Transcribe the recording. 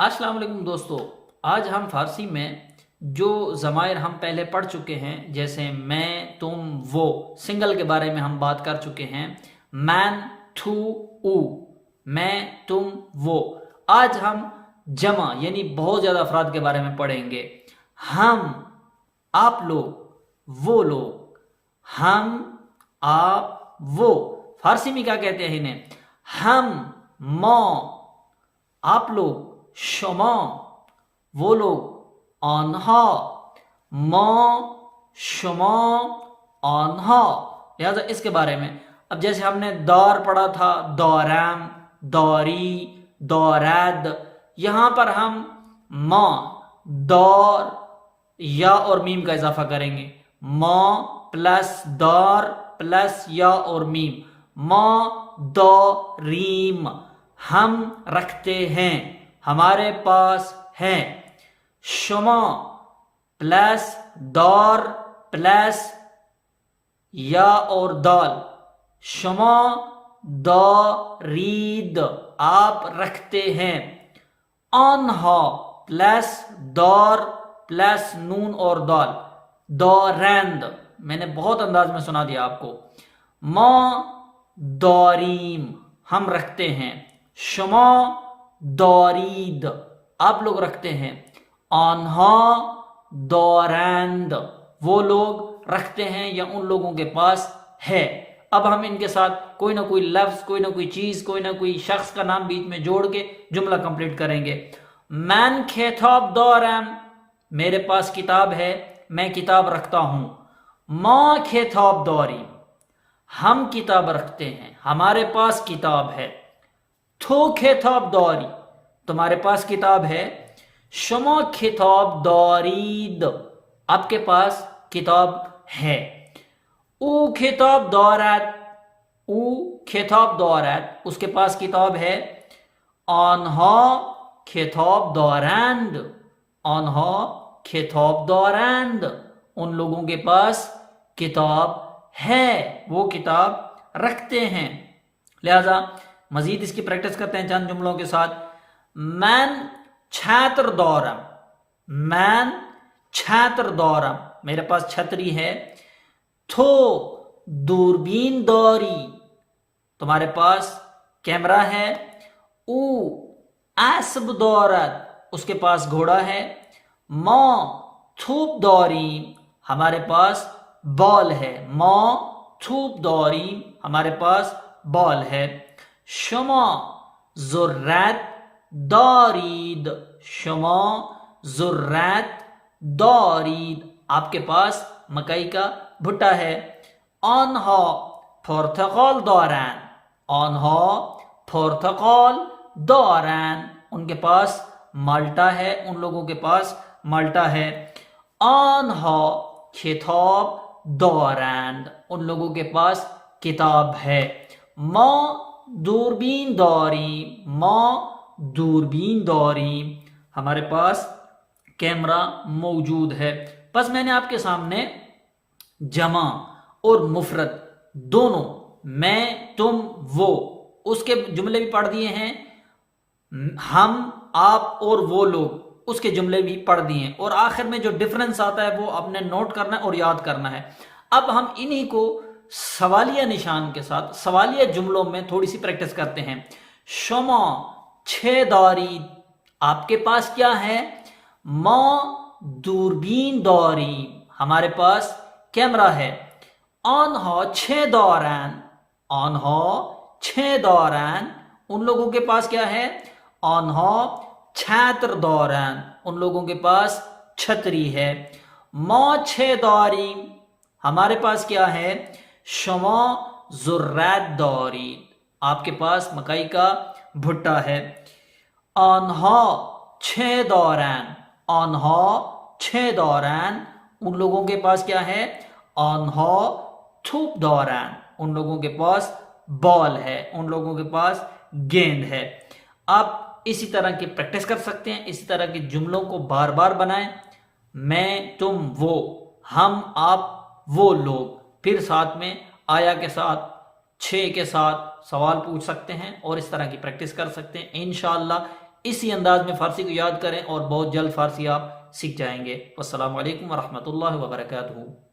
अस्सलाम वालेकुम दोस्तों। आज हम फारसी में जो ज़मायर हम पहले पढ़ चुके हैं, जैसे मैं, तुम, वो, सिंगल के बारे में हम बात कर चुके हैं। मैन, थू, ऊ, मैं, तुम, वो। आज हम जमा यानी बहुत ज़्यादा अफराद के बारे में पढ़ेंगे। हम, आप लोग, वो लोग। हम, आप, वो। फारसी में क्या कहते हैं इन्हें? हम, मौ, आप लोग, शमा, वो लोग, आन्हा, माँ, शमा, आन्हा। लिहाजा इसके बारे में अब जैसे हमने दौर पढ़ा था, दौराम, दौरी, दौरैद। यहाँ पर हम माँ, दौर, या और मीम का इजाफा करेंगे। माँ प्लस दौर प्लस या और मीम, माँ दौरीम। हम रखते हैं, हमारे पास है। शुमा प्लस दौर प्लस या और दाल, शुमा दौरीद, आप रखते हैं। आन्हा प्लस दौर प्लस नून और दाल, दौरैंद। मैंने बहुत अंदाज में सुना दिया आपको। माँ दौरीम, हम रखते हैं। शुमा दौरीद, आप लोग रखते हैं। आन्हा दौरैंद, वो लोग रखते हैं या उन लोगों के पास है। अब हम इनके साथ कोई ना कोई लफ्ज, कोई ना कोई चीज, कोई ना कोई शख्स का नाम बीच में जोड़ के जुमला कंप्लीट करेंगे। मैन खेताब दौरम, मेरे पास किताब है, मैं किताब रखता हूं। माँ खेताब दौरी, हम किताब रखते हैं, हमारे पास किताब है। थो खेताब दौरी, तुम्हारे पास किताब है। शुमा खेताब दौरीद, आपके पास किताब है। ऊ खेताब दौरत, ऊ खेताब दौरत, उसके पास किताब है। आन्हा खेताब दौरंद, आन्हा खेताब दौरंद, उन लोगों के पास किताब है, वो किताब रखते हैं। लिहाजा मजीद इसकी प्रैक्टिस करते हैं चंद जुमलों के साथ। मैन छात्र दौरम, मैन छात्र दौरम, मेरे पास छतरी है। थो दूरबीन दौरी, तुम्हारे पास कैमरा है। ऊ आसब दौरत, उसके पास घोड़ा है। माँ थूप दौरी, हमारे पास बॉल है। माँ थूप दौरी, हमारे पास बॉल है। शुमा जुर्रत दौरीद, शुमा जुर्रत दौरीद, आपके पास मकई का भुट्टा है। आन्हा पुर्तगाल दौरान, आन्हा पुर्तगाल दौरान, उनके पास माल्टा है, उन लोगों के पास माल्टा है। आन्हा किताब दौरान, उन लोगों के पास किताब है। माँ दूरबीन दौरी, माँ दूरबीन दौरी, हमारे पास कैमरा मौजूद है। बस मैंने आपके सामने जमा और मुफरत दोनों, मैं, तुम, वो, उसके जुमले भी पढ़ दिए हैं। हम, आप और वो लोग, उसके जुमले भी पढ़ दिए। और आखिर में जो डिफरेंस आता है वो आपने नोट करना है और याद करना है। अब हम इन्हीं को सवालिया निशान के साथ सवालिया जुमलों में थोड़ी सी प्रैक्टिस करते हैं। शुमा छेदारी, आपके पास क्या है? माँ दूरबीन दौरी, हमारे पास कैमरा है। आन्हा छे दौरान, आन्हा छे दौरान, उन लोगों के पास क्या है? आन्हा छात्र दौरान, उन लोगों के पास छतरी है। माँ छे दौरी, हमारे पास क्या है? शुमा जुर्रत दौरी, आपके पास मकई का भुट्टा है। आन्हा छे दौरान, आन्हा छे दौरान, उन लोगों के पास क्या है? आन्हा थूप दौरान, उन लोगों के पास बॉल है, उन लोगों के पास गेंद है। आप इसी तरह की प्रैक्टिस कर सकते हैं, इसी तरह के जुमलों को बार बार बनाएं। मैं, तुम, वो, हम, आप, वो लोग। फिर साथ में आया के साथ, छे के साथ सवाल पूछ सकते हैं और इस तरह की प्रैक्टिस कर सकते हैं। इंशाअल्लाह اسی انداز میں فارسی کو یاد کریں اور بہت جلد فارسی آپ سیکھ جائیں گے۔ والسلام علیکم ورحمۃ اللہ وبرکاتہ۔